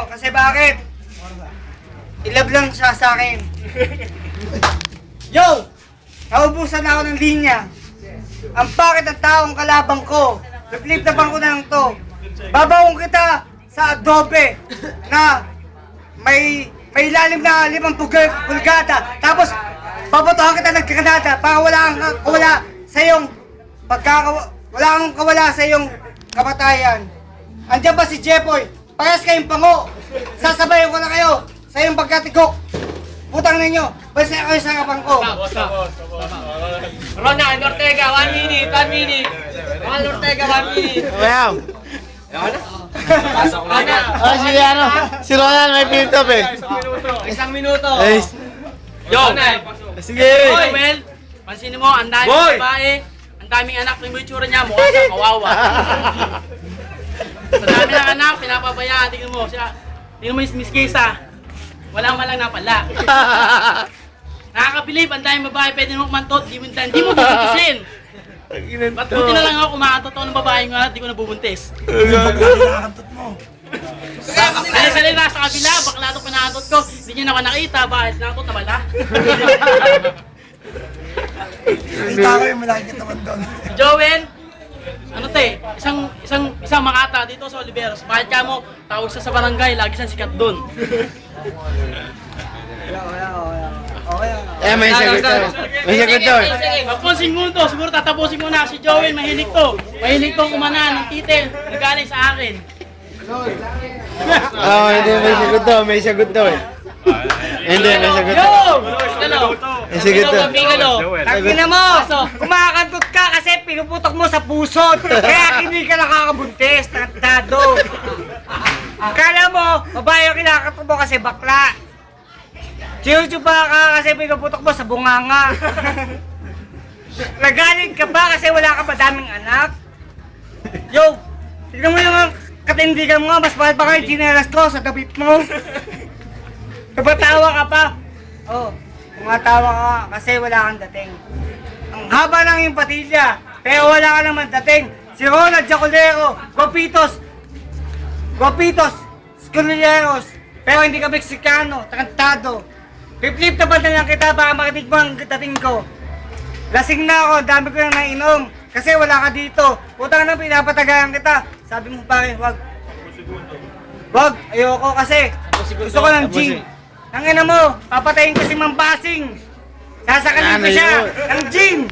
Kasi bakit? Ilab lang siya sa akin. Yo! Naubusan ako ng linya. Ang bakit ng taong kalabang ko. Flip na bang ko na lang to. Babawong kita sa adobe na may ilalim na 5 pulgada. Tapos, babotohan kita ng granada para wala sa iyong wala kang kawala sa iyong kamatayan. Andiyan ba si Jepoy? Parehas kayong pango. Sasabayan ko na kayo sa iyong pagkatigok. Putang ninyo, basta kayo sa kapang ko. Ronald Ortega, 1 minute, 1 minute. Ronald Ortega, 1 minute. Wow. Pasok na. Oh, si Ronald may pinto, eh. Isang minuto. Yo! Sige. Boy, Mel, pansinin mo, ang daming babae, ang daming anak, yung itsura niya, mukha siyang kawawa. Sa dami ng anak, pinapabayaan, tingnan mo yung Miss Kesa, walang malang napala. Nakakabilib, ang daming babae, pwede mo kumantot, di mo bubuntisin. Ba't buti na lang ako kumakantot ako ng babae nga, di ko nabubuntis. Dahil sa nila sa kabila, bakla itong pinakantot ko, hindi niyo na ako nakita, bakit nakantot na bala? Kita ko yung malaki naman doon. Joel, ano te, isang makata dito sa Oliveros. Bakit ka mo, tawag sa barangay, lagi siyang sikat doon. Eh, may sagot to. May sagot to. Pagponsing mo to, siguro tatapusin mo na si Joel, mahilig to. Mahilig tong kumana ng titel, nagaling sa akin. Oh, hindi, may sagot to. May sagot to, eh. Hindi, may sagot to. May sagot to. Tangina mo! Kumakakantot ka kasi pinuputok mo sa pusot. Kaya hindi ka nakakabuntis, tratado. Kala mo, babae yung kinakakantot mo kasi bakla. Chiyo-chupa ka kasi pinuputok mo sa bunganga. Nagalit ka ba kasi wala ka ba daming anak? Yo, tignan mo yung katindigan mo, mas mahal pa kayo chinelas ko sa dabit mo. Napatawa ka pa. Oh, kumatawa ka kasi wala kang dating. Ang haba lang yung patilya, pero wala ka naman dating. Si Ronald Jacolero, Guapitos, Sculeros, pero hindi ka Meksikano, tarantado. Flip na ba na lang kita para makinig mo ang dating ko? Lasing na ako, dami ko nang nainom. Kasi wala ka dito. Putang na pinapatagayan kita. Sabi mo pare, wag. Wag, ayoko kasi. Gusto ko ng gym. Ang ina mo, papatayin ko si Mampasing. Sasakalin ko siya ng gym.